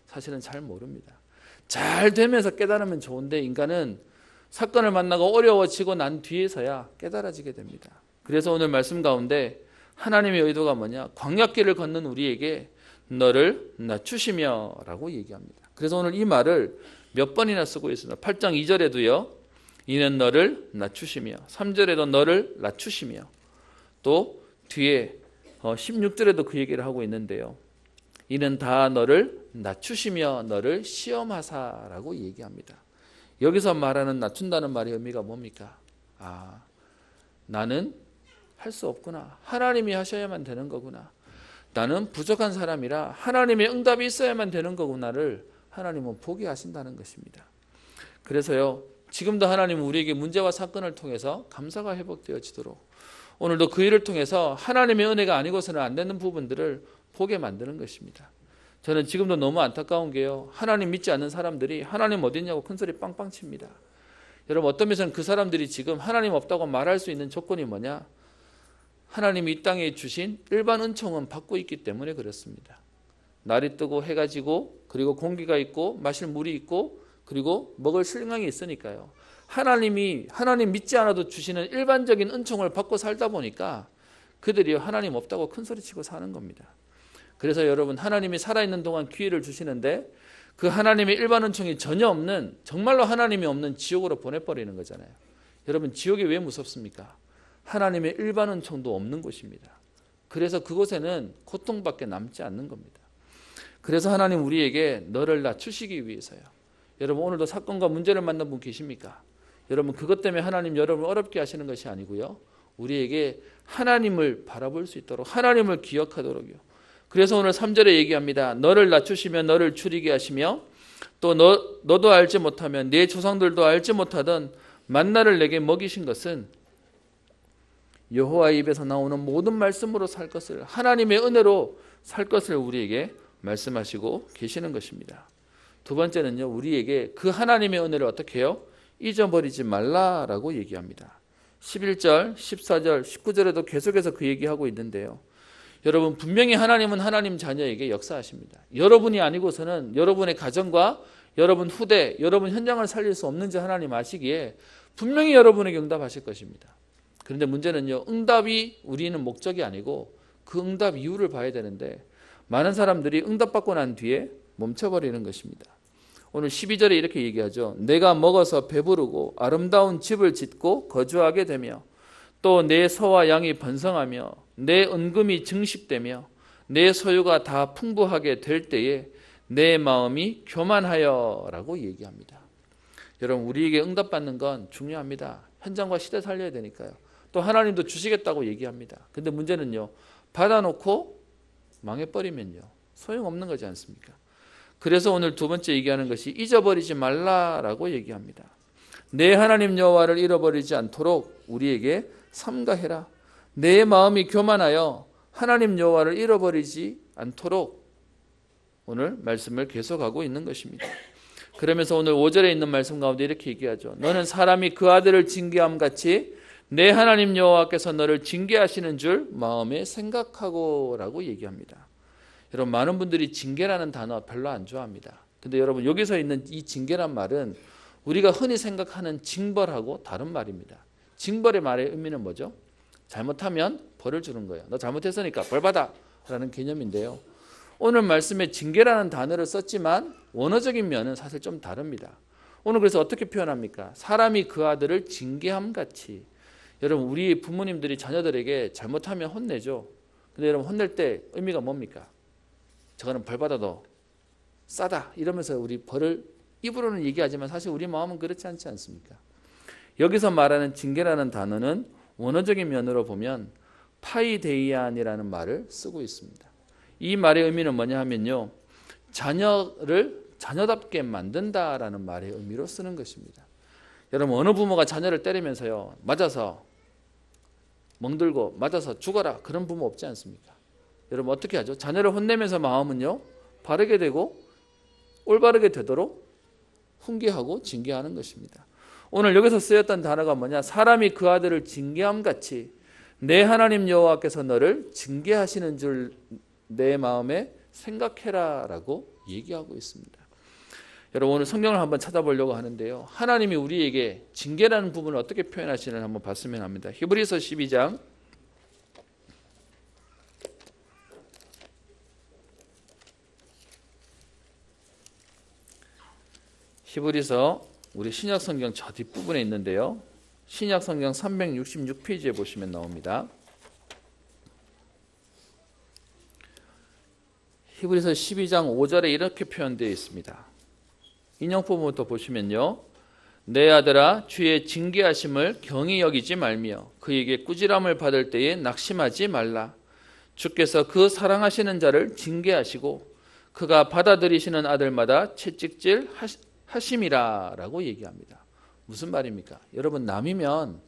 Speaker 1: 사실은 잘 모릅니다. 잘 되면서 깨달으면 좋은데, 인간은 사건을 만나고 어려워지고 난 뒤에서야 깨달아지게 됩니다. 그래서 오늘 말씀 가운데 하나님의 의도가 뭐냐, 광야길을 걷는 우리에게 너를 낮추시며 라고 얘기합니다. 그래서 오늘 이 말을 몇 번이나 쓰고 있습니다. 8장 2절에도요, 이는 너를 낮추시며, 3절에도 너를 낮추시며, 또 뒤에 16절에도 그 얘기를 하고 있는데요, 이는 다 너를 낮추시며 너를 시험하사라고 얘기합니다. 여기서 말하는 낮춘다는 말의 의미가 뭡니까? 나는 할 수 없구나. 하나님이 하셔야만 되는 거구나. 나는 부족한 사람이라 하나님의 응답이 있어야만 되는 거구나를 하나님은 보게 하신다는 것입니다. 그래서요, 지금도 하나님은 우리에게 문제와 사건을 통해서 감사가 회복되어지도록 오늘도 그 일을 통해서 하나님의 은혜가 아니고서는 안 되는 부분들을 보게 만드는 것입니다. 저는 지금도 너무 안타까운 게요, 하나님 믿지 않는 사람들이 하나님 어디 있냐고 큰소리 빵빵 칩니다. 여러분 어떤 면에서는 그 사람들이 지금 하나님 없다고 말할 수 있는 조건이 뭐냐? 하나님이 이 땅에 주신 일반 은총은 받고 있기 때문에 그렇습니다. 날이 뜨고 해가 지고 그리고 공기가 있고 마실 물이 있고 그리고 먹을 식량이 있으니까요. 하나님 믿지 않아도 주시는 일반적인 은총을 받고 살다 보니까 그들이 하나님 없다고 큰 소리치고 사는 겁니다. 그래서 여러분 하나님이 살아있는 동안 기회를 주시는데 그 하나님의 일반 은총이 전혀 없는 정말로 하나님이 없는 지옥으로 보내버리는 거잖아요. 여러분 지옥이 왜 무섭습니까? 하나님의 일반 은총도 없는 곳입니다. 그래서 그곳에는 고통밖에 남지 않는 겁니다. 그래서 하나님 우리에게 너를 낮추시기 위해서요. 여러분 오늘도 사건과 문제를 만난 분 계십니까? 여러분 그것 때문에 하나님 여러분을 어렵게 하시는 것이 아니고요. 우리에게 하나님을 바라볼 수 있도록 하나님을 기억하도록요. 그래서 오늘 3절에 얘기합니다. 너를 낮추시며 너를 줄이게 하시며 또 너도 알지 못하면 네 조상들도 알지 못하던 만나를 내게 먹이신 것은 여호와의 입에서 나오는 모든 말씀으로 살 것을 하나님의 은혜로 살 것을 우리에게 말씀하시고 계시는 것입니다. 두 번째는요. 우리에게 그 하나님의 은혜를 어떻게 해요? 잊어버리지 말라라고 얘기합니다. 11절, 14절, 19절에도 계속해서 그 얘기하고 있는데요. 여러분 분명히 하나님은 하나님 자녀에게 역사하십니다. 여러분이 아니고서는 여러분의 가정과 여러분 후대, 여러분 현장을 살릴 수 없는지 하나님 아시기에 분명히 여러분에게 응답하실 것입니다. 그런데 문제는요. 응답이 우리는 목적이 아니고 그 응답 이유를 봐야 되는데 많은 사람들이 응답받고 난 뒤에 멈춰버리는 것입니다. 오늘 12절에 이렇게 얘기하죠. 내가 먹어서 배부르고 아름다운 집을 짓고 거주하게 되며 또 내 소와 양이 번성하며 내 은금이 증식되며 내 소유가 다 풍부하게 될 때에 내 마음이 교만하여 라고 얘기합니다. 여러분 우리에게 응답받는 건 중요합니다. 현장과 시대 살려야 되니까요. 또 하나님도 주시겠다고 얘기합니다. 근데 문제는요. 받아놓고 망해버리면요. 소용없는 거지 않습니까? 그래서 오늘 두 번째 얘기하는 것이 잊어버리지 말라라고 얘기합니다. 내 하나님 여호와를 잃어버리지 않도록 우리에게 삼가해라. 내 마음이 교만하여 하나님 여호와를 잃어버리지 않도록 오늘 말씀을 계속하고 있는 것입니다. 그러면서 오늘 5절에 있는 말씀 가운데 이렇게 얘기하죠. 너는 사람이 그 아들을 징계함 같이 내 하나님 여호와께서 너를 징계하시는 줄 마음에 생각하고 라고 얘기합니다. 여러분 많은 분들이 징계라는 단어 별로 안 좋아합니다. 근데 여러분 여기서 있는 이 징계란 말은 우리가 흔히 생각하는 징벌하고 다른 말입니다. 징벌의 말의 의미는 뭐죠? 잘못하면 벌을 주는 거예요. 너 잘못했으니까 벌 받아 라는 개념인데요. 오늘 말씀에 징계라는 단어를 썼지만 원어적인 면은 사실 좀 다릅니다. 오늘 그래서 어떻게 표현합니까? 사람이 그 아들을 징계함 같이. 여러분 우리 부모님들이 자녀들에게 잘못하면 혼내죠. 근데 여러분 혼낼 때 의미가 뭡니까? 저거는 벌 받아도 싸다 이러면서 우리 벌을 입으로는 얘기하지만 사실 우리 마음은 그렇지 않지 않습니까? 여기서 말하는 징계라는 단어는 원어적인 면으로 보면 파이데이안이라는 말을 쓰고 있습니다. 이 말의 의미는 뭐냐 하면요. 자녀를 자녀답게 만든다라는 말의 의미로 쓰는 것입니다. 여러분 어느 부모가 자녀를 때리면서요. 맞아서 멍들고 맞아서 죽어라 그런 부모 없지 않습니까? 여러분 어떻게 하죠? 자녀를 혼내면서 마음은요. 바르게 되고 올바르게 되도록 훈계하고 징계하는 것입니다. 오늘 여기서 쓰였던 단어가 뭐냐? 사람이 그 아들을 징계함 같이 내 하나님 여호와께서 너를 징계하시는 줄 내 마음에 생각해라 라고 얘기하고 있습니다. 여러분 오늘 성경을 한번 찾아보려고 하는데요. 하나님이 우리에게 징계라는 부분을 어떻게 표현하시는지 한번 봤으면 합니다. 히브리서 12장 히브리서 우리 신약성경 저 뒷부분에 있는데요. 신약성경 366페이지에 보시면 나옵니다. 히브리서 12장 5절에 이렇게 표현되어 있습니다. 인용부분부터 보시면요. 내 아들아 주의 징계하심을 경히 여기지 말며 그에게 꾸지람을 받을 때에 낙심하지 말라. 주께서 그 사랑하시는 자를 징계하시고 그가 받아들이시는 아들마다 채찍질 하심이라 라고 얘기합니다. 무슨 말입니까? 여러분 남이면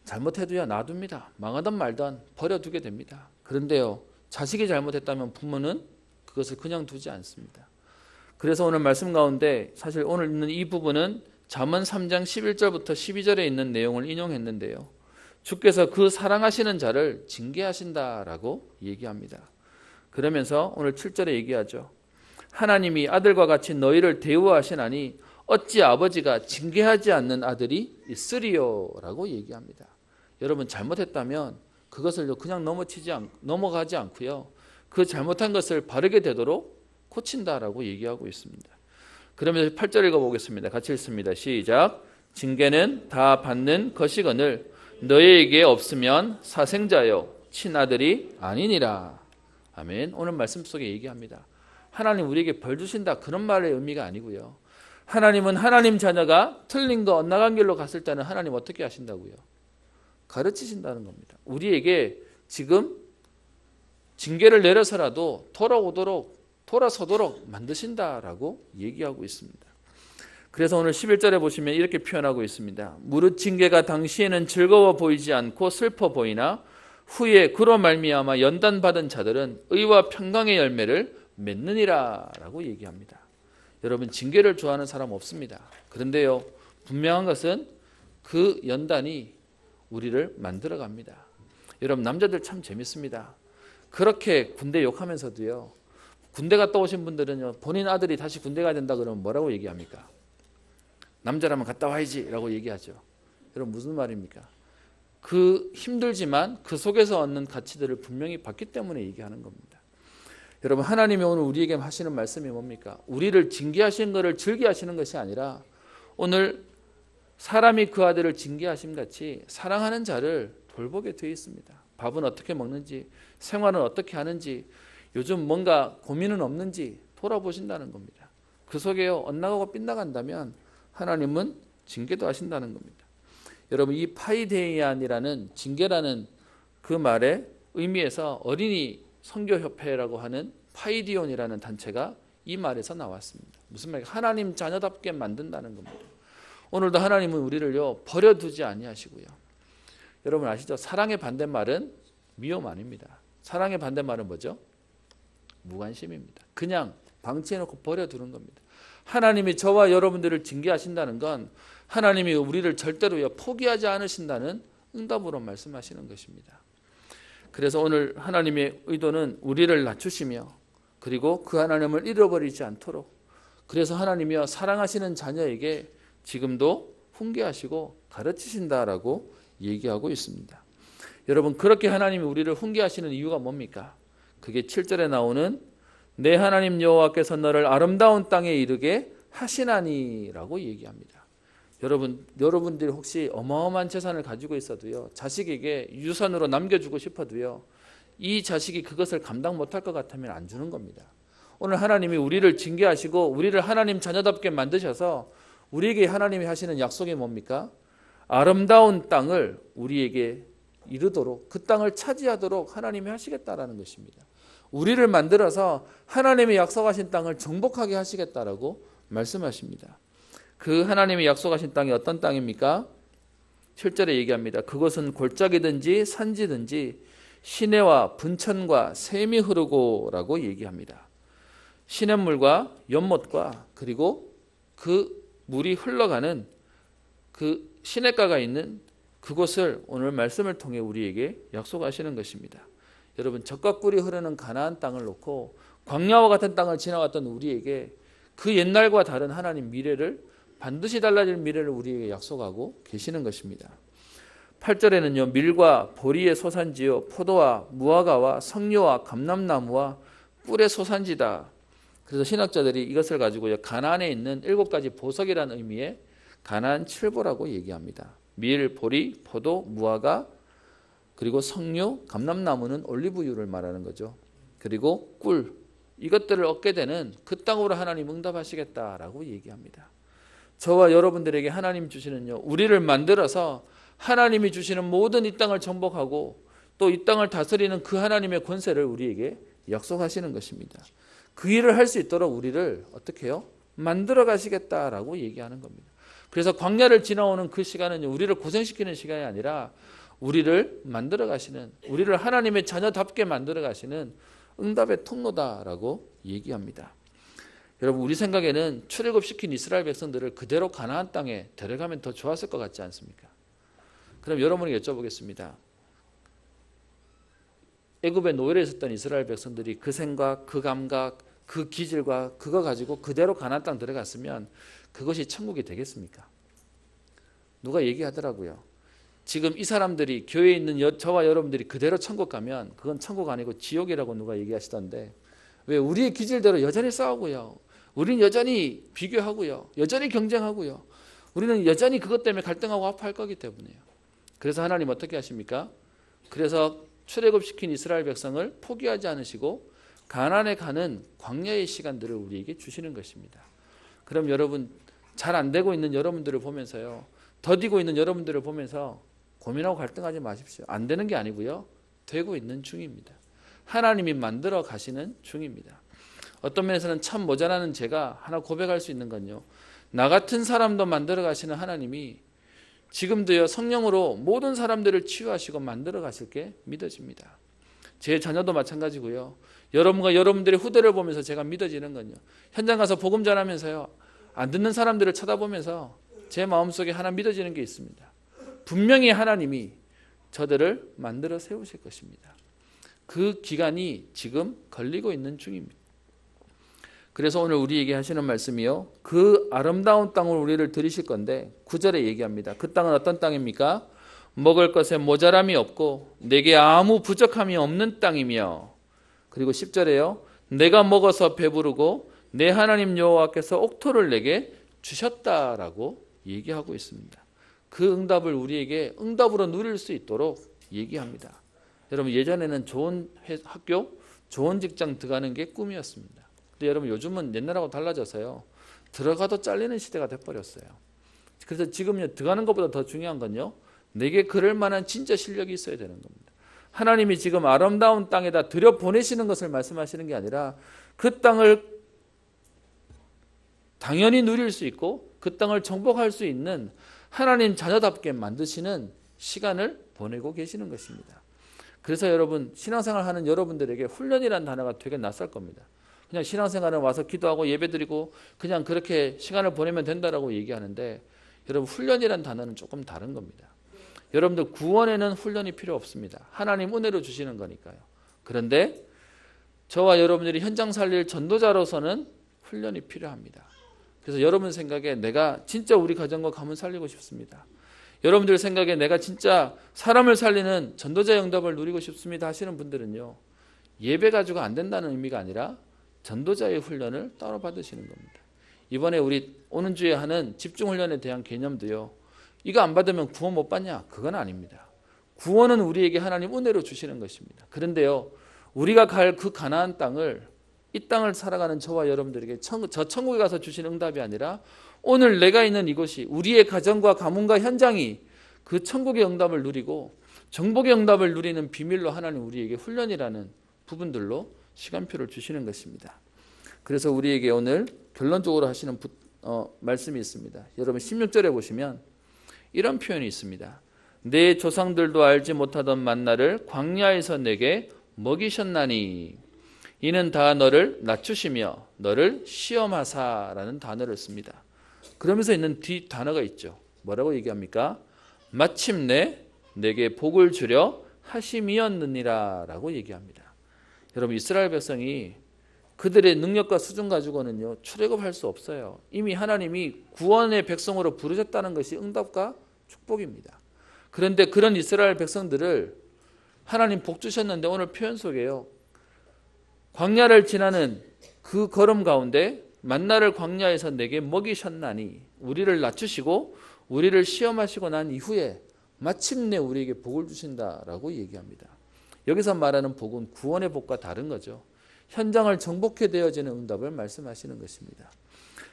Speaker 1: 잘못해도야 놔둡니다. 망하든 말든 버려두게 됩니다. 그런데요. 자식이 잘못했다면 부모는 그것을 그냥 두지 않습니다. 그래서 오늘 말씀 가운데 사실 오늘 있는 이 부분은 잠언 3장 11절부터 12절에 있는 내용을 인용했는데요. 주께서 그 사랑하시는 자를 징계하신다라고 얘기합니다. 그러면서 오늘 7절에 얘기하죠. 하나님이 아들과 같이 너희를 대우하시나니 어찌 아버지가 징계하지 않는 아들이 있으리요 라고 얘기합니다. 여러분 잘못했다면 그것을 그냥 넘어가지 않고요. 그 잘못한 것을 바르게 되도록 고친다라고 얘기하고 있습니다. 그러면서 8절 읽어보겠습니다. 같이 읽습니다. 시작. 징계는 다 받는 것이거늘 너희에게 없으면 사생자요 친아들이 아니니라. 아멘. 오늘 말씀 속에 얘기합니다. 하나님 우리에게 벌 주신다 그런 말의 의미가 아니고요. 하나님은 하나님 자녀가 틀린 거 엇나간 길로 갔을 때는 하나님 어떻게 하신다고요? 가르치신다는 겁니다. 우리에게 지금 징계를 내려서라도 돌아서도록 만드신다라고 얘기하고 있습니다. 그래서 오늘 11절에 보시면 이렇게 표현하고 있습니다. 무릇 징계가 당시에는 즐거워 보이지 않고 슬퍼 보이나 후에 그로 말미암아 연단받은 자들은 의와 평강의 열매를 맺느니라 라고 얘기합니다. 여러분 징계를 좋아하는 사람 없습니다. 그런데요 분명한 것은 그 연단이 우리를 만들어 갑니다. 여러분 남자들 참 재밌습니다. 그렇게 군대 욕하면서도요 군대 갔다 오신 분들은요 본인 아들이 다시 군대 가야 된다 그러면 뭐라고 얘기합니까? 남자라면 갔다 와야지 라고 얘기하죠. 여러분 무슨 말입니까? 그 힘들지만 그 속에서 얻는 가치들을 분명히 봤기 때문에 얘기하는 겁니다. 여러분 하나님이 오늘 우리에게 하시는 말씀이 뭡니까? 우리를 징계하신 것을 즐겨하시는 것이 아니라 오늘 사람이 그 아들을 징계하심 같이 사랑하는 자를 돌보게 되어 있습니다. 밥은 어떻게 먹는지, 생활은 어떻게 하는지, 요즘 뭔가 고민은 없는지 돌아보신다는 겁니다. 그 속에 엇나가고 빗나간다면 하나님은 징계도 하신다는 겁니다. 여러분 이 파이데이안이라는 징계라는 그 말의 의미에서 어린이 선교협회라고 하는 파이디온이라는 단체가 이 말에서 나왔습니다. 무슨 말이에요? 하나님 자녀답게 만든다는 겁니다. 오늘도 하나님은 우리를요 버려두지 아니하시고요. 여러분 아시죠? 사랑의 반대말은 미움 아닙니다. 사랑의 반대말은 뭐죠? 무관심입니다. 그냥 방치해놓고 버려두는 겁니다. 하나님이 저와 여러분들을 징계하신다는 건 하나님이 우리를 절대로 포기하지 않으신다는 응답으로 말씀하시는 것입니다. 그래서 오늘 하나님의 의도는 우리를 낮추시며 그리고 그 하나님을 잃어버리지 않도록 그래서 하나님이여 사랑하시는 자녀에게 지금도 훈계하시고 가르치신다라고 얘기하고 있습니다. 여러분 그렇게 하나님이 우리를 훈계하시는 이유가 뭡니까? 그게 7절에 나오는 내 하나님 여호와께서 너를 아름다운 땅에 이르게 하시나니라고 얘기합니다. 여러분들이 혹시 어마어마한 재산을 가지고 있어도요 자식에게 유산으로 남겨주고 싶어도요 이 자식이 그것을 감당 못할 것 같으면 안 주는 겁니다. 오늘 하나님이 우리를 징계하시고 우리를 하나님 자녀답게 만드셔서 우리에게 하나님이 하시는 약속이 뭡니까? 아름다운 땅을 우리에게 이루도록 그 땅을 차지하도록 하나님이 하시겠다라는 것입니다. 우리를 만들어서 하나님이 약속하신 땅을 정복하게 하시겠다라고 말씀하십니다. 그 하나님이 약속하신 땅이 어떤 땅입니까? 7절에 얘기합니다. 그것은 골짜기든지 산지든지 시내와 분천과 샘이 흐르고 라고 얘기합니다. 시냇물과 연못과 그리고 그 물이 흘러가는 그 시냇가가 있는 그곳을 오늘 말씀을 통해 우리에게 약속하시는 것입니다. 여러분 젖과 꿀이 흐르는 가나안 땅을 놓고 광야와 같은 땅을 지나갔던 우리에게 그 옛날과 다른 하나님 미래를 반드시 달라질 미래를 우리에게 약속하고 계시는 것입니다. 8절에는요 밀과 보리의 소산지요 포도와 무화과와 석류와 감람나무와 꿀의 소산지다. 그래서 신학자들이 이것을 가지고 가나안에 있는 7가지 보석이라는 의미의 가나안 7보라고 얘기합니다. 밀, 보리, 포도, 무화과 그리고 석류, 감람나무는 올리브유를 말하는 거죠. 그리고 꿀 이것들을 얻게 되는 그 땅으로 하나님 응답하시겠다라고 얘기합니다. 저와 여러분들에게 하나님 주시는요 우리를 만들어서 하나님이 주시는 모든 이 땅을 정복하고 또 이 땅을 다스리는 그 하나님의 권세를 우리에게 약속하시는 것입니다. 그 일을 할 수 있도록 우리를 어떻게 해요? 만들어 가시겠다라고 얘기하는 겁니다. 그래서 광야를 지나오는 그 시간은 우리를 고생시키는 시간이 아니라 우리를 만들어 가시는 우리를 하나님의 자녀답게 만들어 가시는 응답의 통로다라고 얘기합니다. 여러분 우리 생각에는 출애굽시킨 이스라엘 백성들을 그대로 가나안 땅에 데려가면 더 좋았을 것 같지 않습니까? 그럼 여러분에게 여쭤보겠습니다. 애굽의 노예로 있었던 이스라엘 백성들이 그 생각, 그 감각, 그 기질과 그거 가지고 그대로 가나안 땅 들어갔으면 그것이 천국이 되겠습니까? 누가 얘기하더라고요. 지금 이 사람들이 교회에 있는 저와 여러분들이 그대로 천국 가면 그건 천국 아니고 지옥이라고 누가 얘기하시던데 왜 우리의 기질대로 여전히 싸우고요. 우리는 여전히 비교하고요. 여전히 경쟁하고요. 우리는 여전히 그것 때문에 갈등하고 아파할 거기 때문에요. 그래서 하나님 어떻게 하십니까? 그래서 출애굽시킨 이스라엘 백성을 포기하지 않으시고 가나안에 가는 광야의 시간들을 우리에게 주시는 것입니다. 그럼 여러분 잘 안 되고 있는 여러분들을 보면서요. 더디고 있는 여러분들을 보면서 고민하고 갈등하지 마십시오. 안 되는 게 아니고요. 되고 있는 중입니다. 하나님이 만들어 가시는 중입니다. 어떤 면에서는 참 모자라는 제가 하나 고백할 수 있는 건요. 나 같은 사람도 만들어 가시는 하나님이 지금도요 성령으로 모든 사람들을 치유하시고 만들어 가실 게 믿어집니다. 제 자녀도 마찬가지고요. 여러분과 여러분들의 후대를 보면서 제가 믿어지는 건요. 현장 가서 복음 전하면서요. 안 듣는 사람들을 쳐다보면서 제 마음속에 하나 믿어지는 게 있습니다. 분명히 하나님이 저들을 만들어 세우실 것입니다. 그 기간이 지금 걸리고 있는 중입니다. 그래서 오늘 우리에게 하시는 말씀이요. 그 아름다운 땅을 우리를 들이실 건데 9절에 얘기합니다. 그 땅은 어떤 땅입니까? 먹을 것에 모자람이 없고 내게 아무 부족함이 없는 땅이며 그리고 10절에요. 내가 먹어서 배부르고 내 하나님 여호와께서 옥토를 내게 주셨다라고 얘기하고 있습니다. 그 응답을 우리에게 응답으로 누릴 수 있도록 얘기합니다. 여러분 예전에는 좋은 학교, 좋은 직장 들어가는 게 꿈이었습니다. 근데 여러분 요즘은 옛날하고 달라져서요. 들어가도 잘리는 시대가 돼버렸어요. 그래서 지금 들어가는 것보다 더 중요한 건요. 내게 그럴 만한 진짜 실력이 있어야 되는 겁니다. 하나님이 지금 아름다운 땅에다 들여보내시는 것을 말씀하시는 게 아니라 그 땅을 당연히 누릴 수 있고 그 땅을 정복할 수 있는 하나님 자녀답게 만드시는 시간을 보내고 계시는 것입니다. 그래서 여러분 신앙생활 하는 여러분들에게 훈련이라는 단어가 되게 낯설 겁니다. 그냥 신앙생활은 와서 기도하고 예배드리고 그냥 그렇게 시간을 보내면 된다라고 얘기하는데 여러분 훈련이라는 단어는 조금 다른 겁니다. 여러분들 구원에는 훈련이 필요 없습니다. 하나님 은혜로 주시는 거니까요. 그런데 저와 여러분들이 현장 살릴 전도자로서는 훈련이 필요합니다. 그래서 여러분 생각에 내가 진짜 우리 가정과 가문 살리고 싶습니다. 여러분들 생각에 내가 진짜 사람을 살리는 전도자의 응답을 누리고 싶습니다 하시는 분들은요. 예배 가지고 안 된다는 의미가 아니라 전도자의 훈련을 따로 받으시는 겁니다. 이번에 우리 오는 주에 하는 집중훈련에 대한 개념도요. 이거 안 받으면 구원 못 받냐? 그건 아닙니다. 구원은 우리에게 하나님 은혜로 주시는 것입니다. 그런데요. 우리가 갈 그 가나안 땅을 이 땅을 살아가는 저와 여러분들에게 저 천국에 가서 주신 응답이 아니라 오늘 내가 있는 이곳이 우리의 가정과 가문과 현장이 그 천국의 응답을 누리고 정복의 응답을 누리는 비밀로 하나님 우리에게 훈련이라는 부분들로 시간표를 주시는 것입니다. 그래서 우리에게 오늘 결론적으로 하시는 말씀이 있습니다. 여러분 16절에 보시면 이런 표현이 있습니다. 내 조상들도 알지 못하던 만나를 광야에서 내게 먹이셨나니 이는 다 너를 낮추시며 너를 시험하사라는 단어를 씁니다. 그러면서 있는 뒤 단어가 있죠. 뭐라고 얘기합니까? 마침내 내게 복을 주려 하심이었느니라 라고 얘기합니다. 여러분 이스라엘 백성이 그들의 능력과 수준 가지고는요 출애굽할 수 없어요. 이미 하나님이 구원의 백성으로 부르셨다는 것이 응답과 축복입니다. 그런데 그런 이스라엘 백성들을 하나님 복 주셨는데 오늘 표현 속에요. 광야를 지나는 그 걸음 가운데 만나를 광야에서 내게 먹이셨나니 우리를 낮추시고 우리를 시험하시고 난 이후에 마침내 우리에게 복을 주신다라고 얘기합니다. 여기서 말하는 복은 구원의 복과 다른 거죠. 현장을 정복해 되어지는 응답을 말씀하시는 것입니다.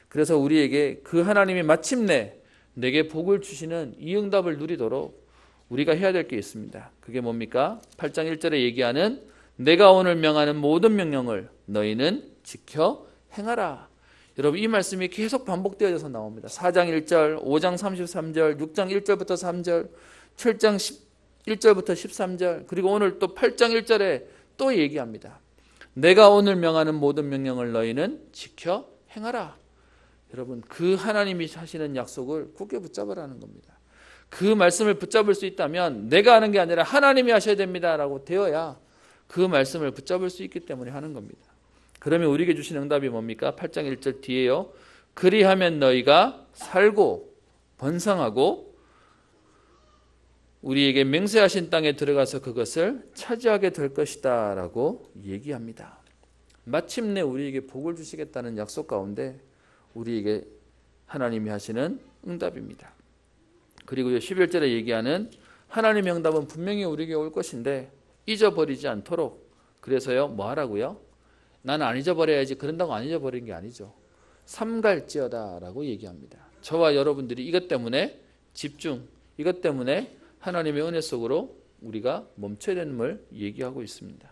Speaker 1: 그래서 우리에게 그 하나님이 마침내 내게 복을 주시는 이 응답을 누리도록 우리가 해야 될 게 있습니다. 그게 뭡니까? 8장 1절에 얘기하는 내가 오늘 명하는 모든 명령을 너희는 지켜 행하라. 여러분 이 말씀이 계속 반복되어져서 나옵니다. 4장 1절, 5장 33절, 6장 1절부터 3절, 7장 1절부터 13절 그리고 오늘 또 8장 1절에 또 얘기합니다. 내가 오늘 명하는 모든 명령을 너희는 지켜 행하라. 여러분, 그 하나님이 하시는 약속을 굳게 붙잡으라는 겁니다. 그 말씀을 붙잡을 수 있다면 내가 하는 게 아니라 하나님이 하셔야 됩니다라고 되어야 그 말씀을 붙잡을 수 있기 때문에 하는 겁니다. 그러면 우리에게 주신 응답이 뭡니까? 8장 1절 뒤에요. 그리하면 너희가 살고 번성하고 우리에게 맹세하신 땅에 들어가서 그것을 차지하게 될 것이다 라고 얘기합니다. 마침내 우리에게 복을 주시겠다는 약속 가운데 우리에게 하나님이 하시는 응답입니다. 그리고 11절에 얘기하는 하나님의 응답은 분명히 우리에게 올 것인데 잊어버리지 않도록, 그래서요 뭐 하라고요? 나는 안 잊어버려야지, 그런다고 안 잊어버리는 게 아니죠. 삼갈지어다 라고 얘기합니다. 저와 여러분들이 이것 때문에 집중, 이것 때문에 하나님의 은혜 속으로 우리가 멈춰야 되는걸 얘기하고 있습니다.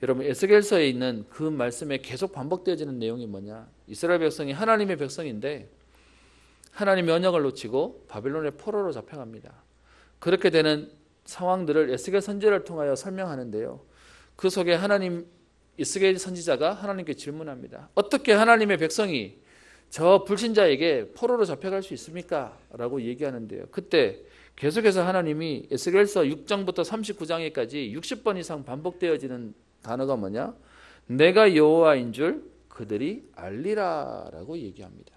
Speaker 1: 여러분, 에스겔서에 있는 그 말씀에 계속 반복되어지는 내용이 뭐냐? 이스라엘 백성이 하나님의 백성인데 하나님의 언약을 놓치고 바벨론의 포로로 잡혀갑니다. 그렇게 되는 상황들을 에스겔 선지자를 통하여 설명하는데요. 그 속에 에스겔 선지자가 하나님께 질문합니다. 어떻게 하나님의 백성이 저 불신자에게 포로로 잡혀갈 수 있습니까? 라고 얘기하는데요. 그때 계속해서 하나님이 에스겔서 6장부터 39장에까지 60번 이상 반복되어지는 단어가 뭐냐? 내가 여호와인 줄 그들이 알리라 라고 얘기합니다.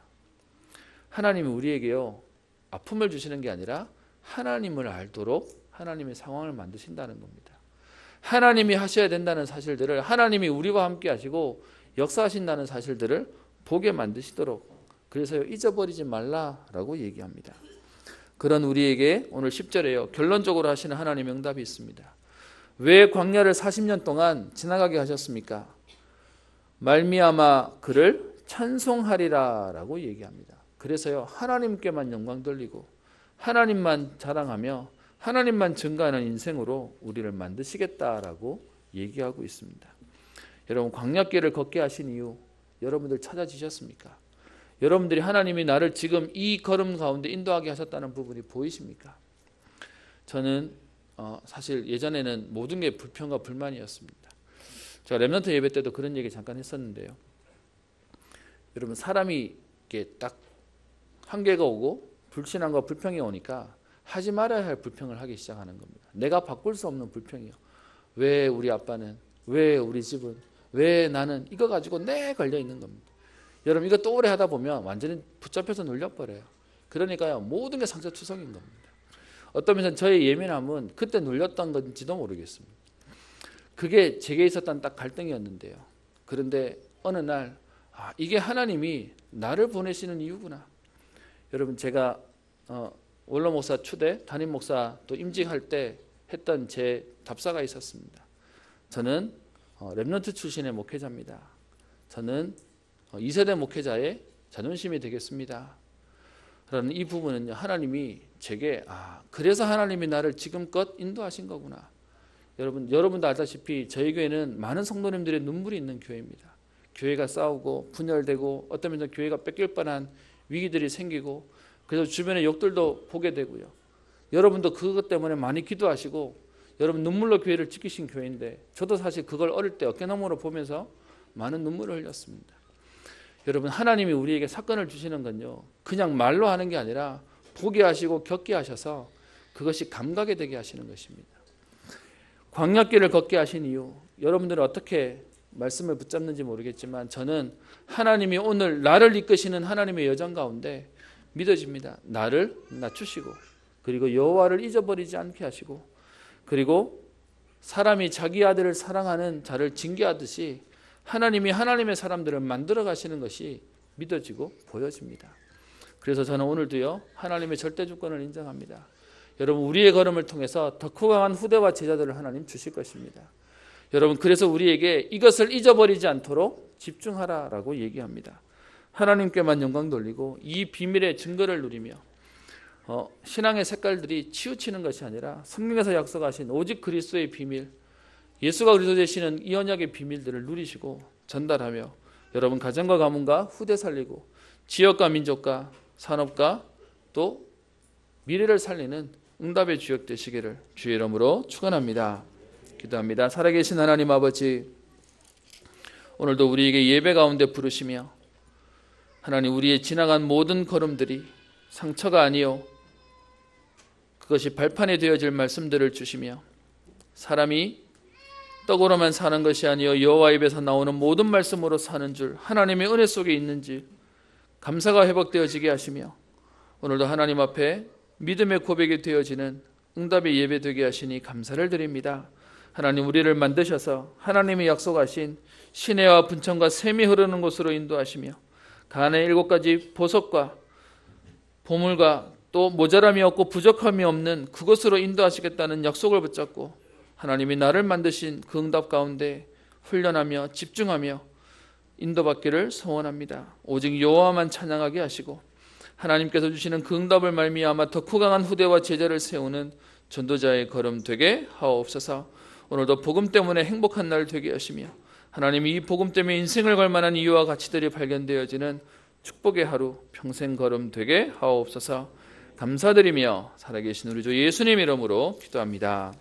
Speaker 1: 하나님이 우리에게요 아픔을 주시는 게 아니라 하나님을 알도록 하나님의 상황을 만드신다는 겁니다. 하나님이 하셔야 된다는 사실들을, 하나님이 우리와 함께 하시고 역사하신다는 사실들을 보게 만드시도록, 그래서 잊어버리지 말라라고 얘기합니다. 그런 우리에게 오늘 10절에요 결론적으로 하시는 하나님의 응답이 있습니다. 왜 광야를 40년 동안 지나가게 하셨습니까? 말미암아 그를 찬송하리라 라고 얘기합니다. 그래서요 하나님께만 영광 돌리고 하나님만 자랑하며 하나님만 증거하는 인생으로 우리를 만드시겠다라고 얘기하고 있습니다. 여러분, 광야길을 걷게 하신 이유 여러분들 찾아지셨습니까? 여러분들이 하나님이 나를 지금 이 걸음 가운데 인도하게 하셨다는 부분이 보이십니까? 저는 사실 예전에는 모든 게 불평과 불만이었습니다. 제가 렘넌트 예배 때도 그런 얘기 잠깐 했었는데요. 여러분, 사람이 이렇게 딱 한계가 오고 불신앙과 불평이 오니까 하지 말아야 할 불평을 하기 시작하는 겁니다. 내가 바꿀 수 없는 불평이요. 왜 우리 아빠는, 왜 우리 집은, 왜 나는, 이거 가지고 내 걸려 있는 겁니다. 여러분, 이거 또 오래 하다 보면 완전히 붙잡혀서 눌려버려요. 그러니까요 모든 게 상처투성인 겁니다. 어떤 면에서 저의 예민함은 그때 눌렸던 건지도 모르겠습니다. 그게 제게 있었던 딱 갈등이었는데요. 그런데 어느 날 이게 하나님이 나를 보내시는 이유구나. 여러분, 제가 원로 목사 추대, 담임 목사 또 임직할 때 했던 제 답사가 있었습니다. 저는 렘넌트 출신의 목회자입니다. 저는 2세대 목회자의 자존심이 되겠습니다. 그러는 이 부분은 하나님이 제게 그래서 하나님이 나를 지금껏 인도하신 거구나. 여러분도 알다시피 저희 교회는 많은 성도님들의 눈물이 있는 교회입니다. 교회가 싸우고 분열되고 어떤 면에서 교회가 뺏길 뻔한 위기들이 생기고 그래서 주변의 욕들도 보게 되고요. 여러분도 그것 때문에 많이 기도하시고 여러분 눈물로 교회를 지키신 교회인데 저도 사실 그걸 어릴 때 어깨너머로 보면서 많은 눈물을 흘렸습니다. 여러분, 하나님이 우리에게 사건을 주시는 건요 그냥 말로 하는 게 아니라 보게 하시고 겪게 하셔서 그것이 감각이 되게 하시는 것입니다. 광야길을 걷게 하신 이유, 여러분들은 어떻게 말씀을 붙잡는지 모르겠지만 저는 하나님이 오늘 나를 이끄시는 하나님의 여정 가운데 믿어집니다. 나를 낮추시고 그리고 여호와를 잊어버리지 않게 하시고 그리고 사람이 자기 아들을 사랑하는 자를 징계하듯이 하나님이 하나님의 사람들을 만들어 가시는 것이 믿어지고 보여집니다. 그래서 저는 오늘도요 하나님의 절대 주권을 인정합니다. 여러분, 우리의 걸음을 통해서 더 강한 후대와 제자들을 하나님 주실 것입니다. 여러분, 그래서 우리에게 이것을 잊어버리지 않도록 집중하라라고 얘기합니다. 하나님께만 영광 돌리고 이 비밀의 증거를 누리며 신앙의 색깔들이 치우치는 것이 아니라 성경에서 약속하신 오직 그리스도의 비밀, 예수가 그리스도 되시는 이 언약의 비밀들을 누리시고 전달하며 여러분 가정과 가문과 후대 살리고 지역과 민족과 산업과 또 미래를 살리는 응답의 주역 되시기를 주의 이름으로 축원합니다. 기도합니다. 살아계신 하나님 아버지, 오늘도 우리에게 예배 가운데 부르시며 하나님, 우리의 지나간 모든 걸음들이 상처가 아니요 그것이 발판이 되어질 말씀들을 주시며, 사람이 떡으로만 사는 것이 아니요 여호와 입에서 나오는 모든 말씀으로 사는 줄 하나님의 은혜 속에 있는지 감사가 회복되어지게 하시며, 오늘도 하나님 앞에 믿음의 고백이 되어지는 응답의 예배 되게 하시니 감사를 드립니다. 하나님, 우리를 만드셔서 하나님이 약속하신 시내와 분천과 샘이 흐르는 곳으로 인도하시며, 가나안의 7가지 보석과 보물과 또 모자람이 없고 부족함이 없는 그곳으로 인도하시겠다는 약속을 붙잡고, 하나님이 나를 만드신 그 응답 가운데 훈련하며 집중하며 인도받기를 소원합니다. 오직 여호와만 찬양하게 하시고, 하나님께서 주시는 그 응답을 말미암아 더 강한 후대와 제자를 세우는 전도자의 걸음 되게 하옵소서. 오늘도 복음 때문에 행복한 날 되게 하시며, 하나님이 이 복음 때문에 인생을 걸 만한 이유와 가치들이 발견되어지는 축복의 하루 평생 걸음 되게 하옵소서. 감사드리며 살아계신 우리 주 예수님 이름으로 기도합니다.